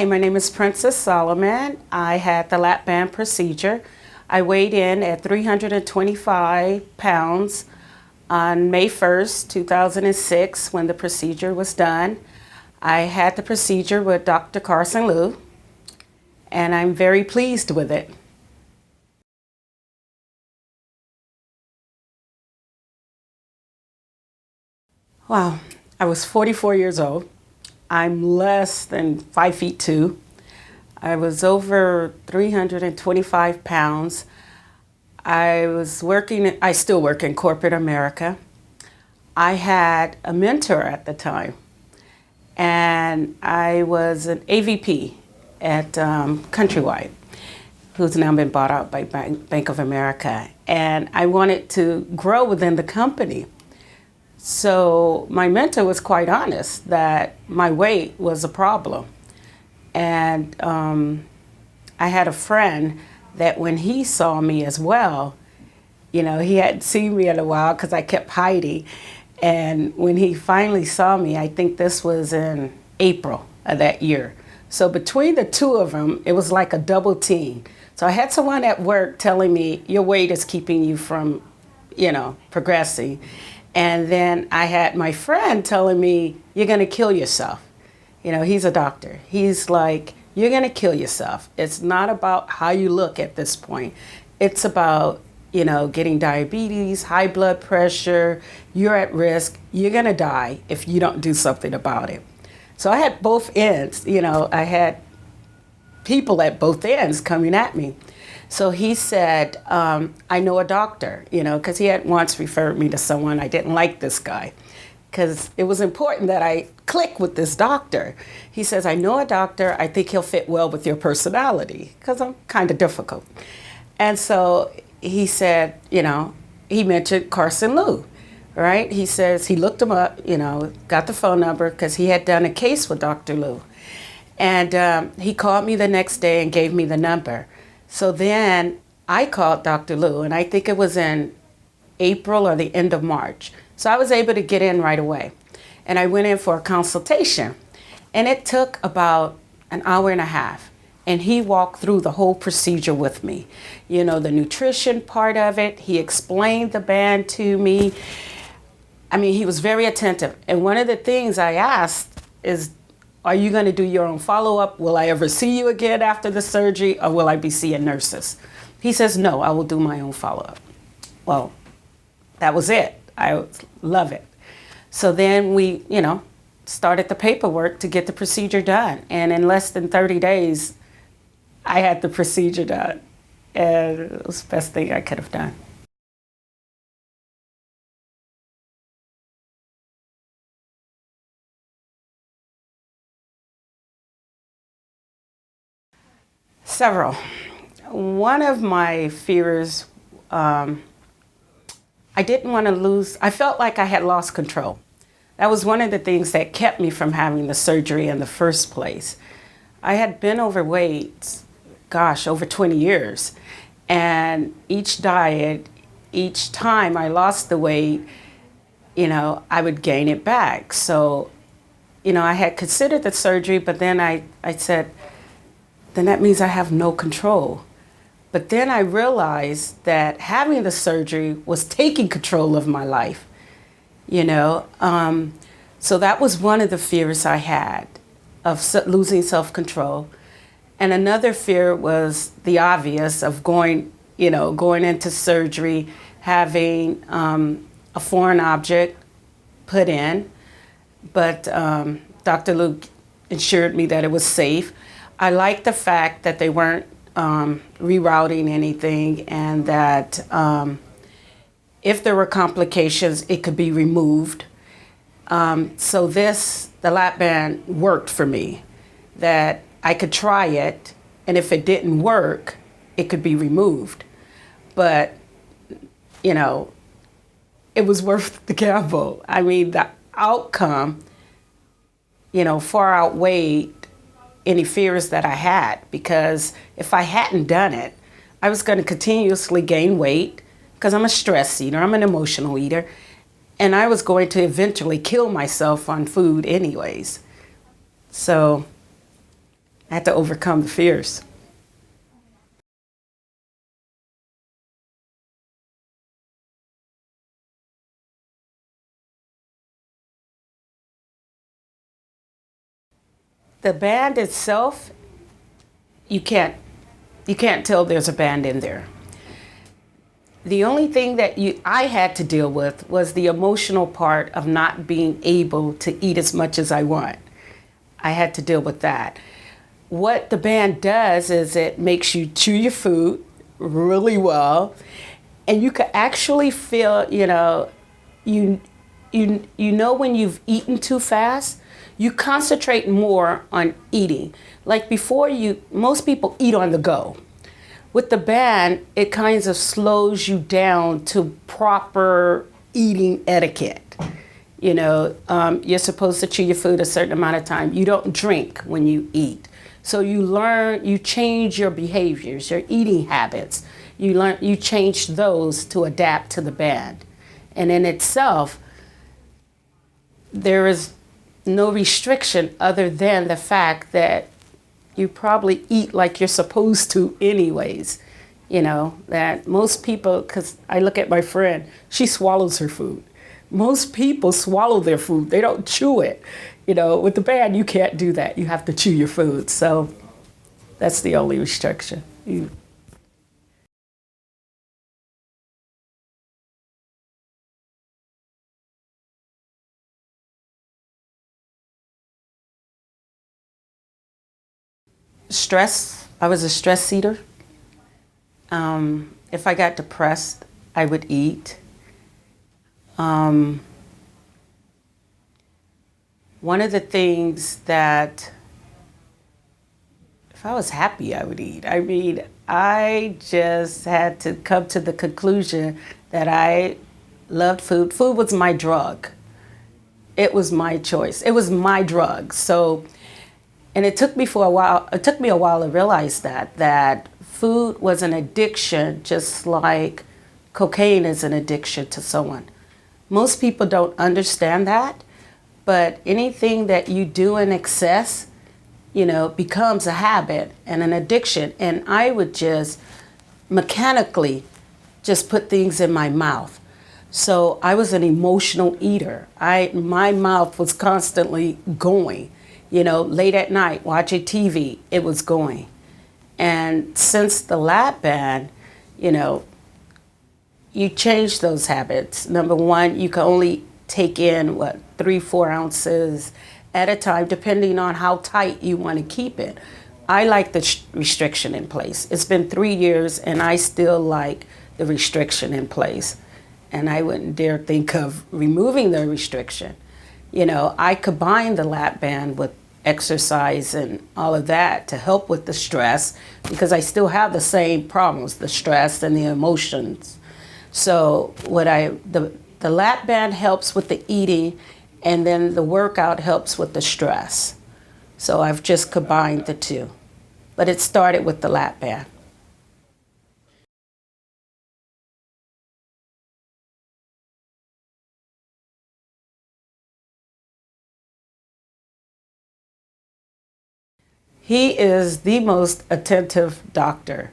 Hi, my name is Princess Solomon. I had the lap band procedure. I weighed in at 325 pounds on May 1st, 2006, when the procedure was done. I had the procedure with Dr. Carson Liu, and I'm very pleased with it. Wow, I was 44 years old. I'm less than 5'2". I was over 325 pounds. I still work in corporate America. I had a mentor at the time, and I was an AVP at Countrywide, who's now been bought out by Bank of America. And I wanted to grow within the company. So my mentor was quite honest that my weight was a problem. And I had a friend that when he saw me as well, he hadn't seen me in a while because I kept hiding. And when he finally saw me, I think this was in April of that year. So between the two of them, it was like a double team. So I had someone at work telling me, your weight is keeping you from, progressing. And then I had my friend telling me, you're going to kill yourself. He's a doctor. He's like, you're going to kill yourself. It's not about how you look at this point. It's about, getting diabetes, high blood pressure. You're at risk. You're going to die if you don't do something about it. So I had both ends. I had people at both ends coming at me. So he said, I know a doctor, because he had once referred me to someone. I didn't like this guy because it was important that I click with this doctor. He says, I know a doctor. I think he'll fit well with your personality because I'm kind of difficult. And so he said, he mentioned Carson Liu, right? He says he looked him up, got the phone number because he had done a case with Dr. Liu. And he called me the next day and gave me the number. So then I called Dr. Liu, and I think it was in April or the end of March. So I was able to get in right away. And I went in for a consultation. And it took about an hour and a half. And he walked through the whole procedure with me. The nutrition part of it. He explained the band to me. He was very attentive. And one of the things I asked is, are you going to do your own follow-up? Will I ever see you again after the surgery, or will I be seeing nurses? He says, no, I will do my own follow-up. Well, that was it. I love it. So then we, started the paperwork to get the procedure done. And in less than 30 days, I had the procedure done. And it was the best thing I could have done. Several. One of my fears, I didn't want to lose, I felt like I had lost control. That was one of the things that kept me from having the surgery in the first place. I had been overweight, over 20 years. And each diet, each time I lost the weight, I would gain it back. So, I had considered the surgery, but then I said, then that means I have no control. But then I realized that having the surgery was taking control of my life, So that was one of the fears I had of losing self-control. And another fear was the obvious of going into surgery, having a foreign object put in. But Dr. Liu assured me that it was safe. I liked the fact that they weren't rerouting anything, and that if there were complications, it could be removed. So the lap band worked for me, that I could try it, and if it didn't work, it could be removed. But, it was worth the gamble. The outcome, far outweighed any fears that I had, because if I hadn't done it, I was going to continuously gain weight because I'm a stress eater, I'm an emotional eater, and I was going to eventually kill myself on food anyways. So I had to overcome the fears. The band itself, you can't you can't tell there's a band in there. The only thing that I had to deal with was the emotional part of not being able to eat as much as I want. I had to deal with that. What the band does is it makes you chew your food really well, and you can actually feel, you know when you've eaten too fast, you concentrate more on eating. Like before, most people eat on the go. With the band, it kind of slows you down to proper eating etiquette. You're supposed to chew your food a certain amount of time. You don't drink when you eat. So you change your behaviors, your eating habits. You change those to adapt to the band. And in itself, there is no restriction other than the fact that you probably eat like you're supposed to anyways. That most people, because I look at my friend, she swallows her food. Most people swallow their food. They don't chew it. With the band, you can't do that. You have to chew your food. So that's the only restriction. Stress, I was a stress eater. If I got depressed, I would eat. One of the things that, if I was happy, I would eat. I mean, I just had to come to the conclusion that I loved food. Food was my drug. It was my choice. It was my drug. So, and it took me a while to realize that food was an addiction, just like cocaine is an addiction to someone. Most people don't understand that, but anything that you do in excess, becomes a habit and an addiction. And I would just mechanically just put things in my mouth. So I was an emotional eater. My mouth was constantly going. Late at night, watching TV, it was going. And since the lap band, you change those habits. Number one, you can only take in 3-4 ounces at a time, depending on how tight you want to keep it. I like the restriction in place. It's been 3 years and I still like the restriction in place. And I wouldn't dare think of removing the restriction. I combine the lap band with exercise and all of that to help with the stress, because I still have the same problems, the stress and the emotions. So the lap band helps with the eating, and then the workout helps with the stress. So I've just combined the two. But it started with the lap band. He is the most attentive doctor.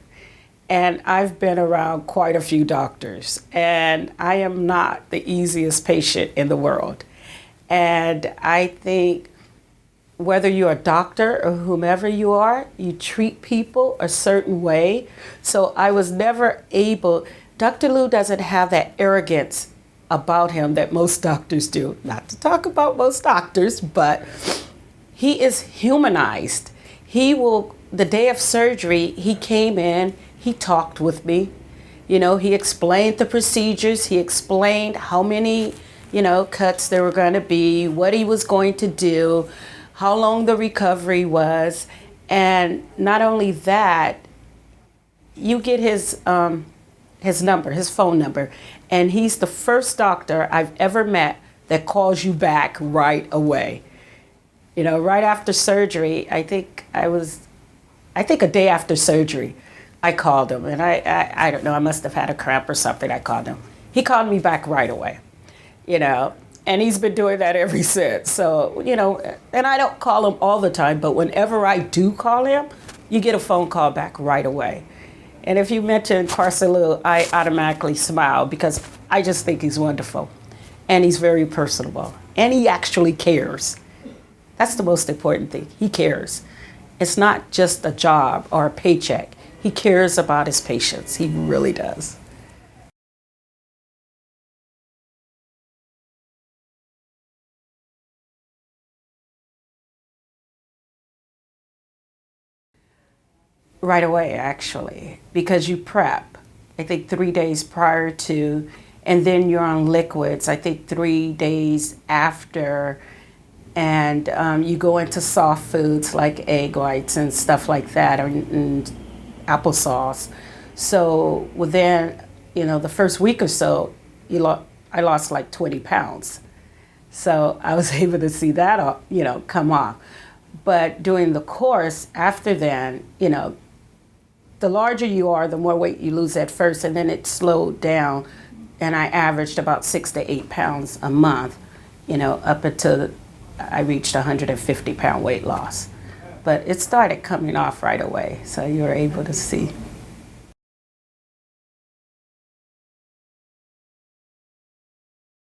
And I've been around quite a few doctors, and I am not the easiest patient in the world. And I think whether you're a doctor or whomever you are, you treat people a certain way. So I was never able, Dr. Lou doesn't have that arrogance about him that most doctors do. Not to talk about most doctors, but he is humanized. The day of surgery, he came in, he talked with me. He explained the procedures. He explained how many, cuts there were going to be, what he was going to do, how long the recovery was. And not only that, you get his number, his phone number. And he's the first doctor I've ever met that calls you back right away. Right after surgery, I think a day after surgery, I called him, and I don't know, I must have had a cramp or something. I called him. He called me back right away, And he's been doing that ever since. So, you know, and I don't call him all the time, but whenever I do call him, you get a phone call back right away. And if you mention Carcelou, I automatically smile because I just think he's wonderful. And he's very personable. And he actually cares. That's the most important thing. He cares. It's not just a job or a paycheck. He cares about his patients. He really does. Right away, actually, because you prep. I think 3 days prior to, and then you're on liquids. I think 3 days after, and you go into soft foods like egg whites and stuff like that, and applesauce. So within, you know, the first week or so, I lost like 20 pounds. So I was able to see that, you know, come off. But during the course, after then, you know, the larger you are, the more weight you lose at first, and then it slowed down. And I averaged about 6 to 8 pounds a month, you know, up until I reached 150-pound weight loss. But it started coming off right away, so you were able to see.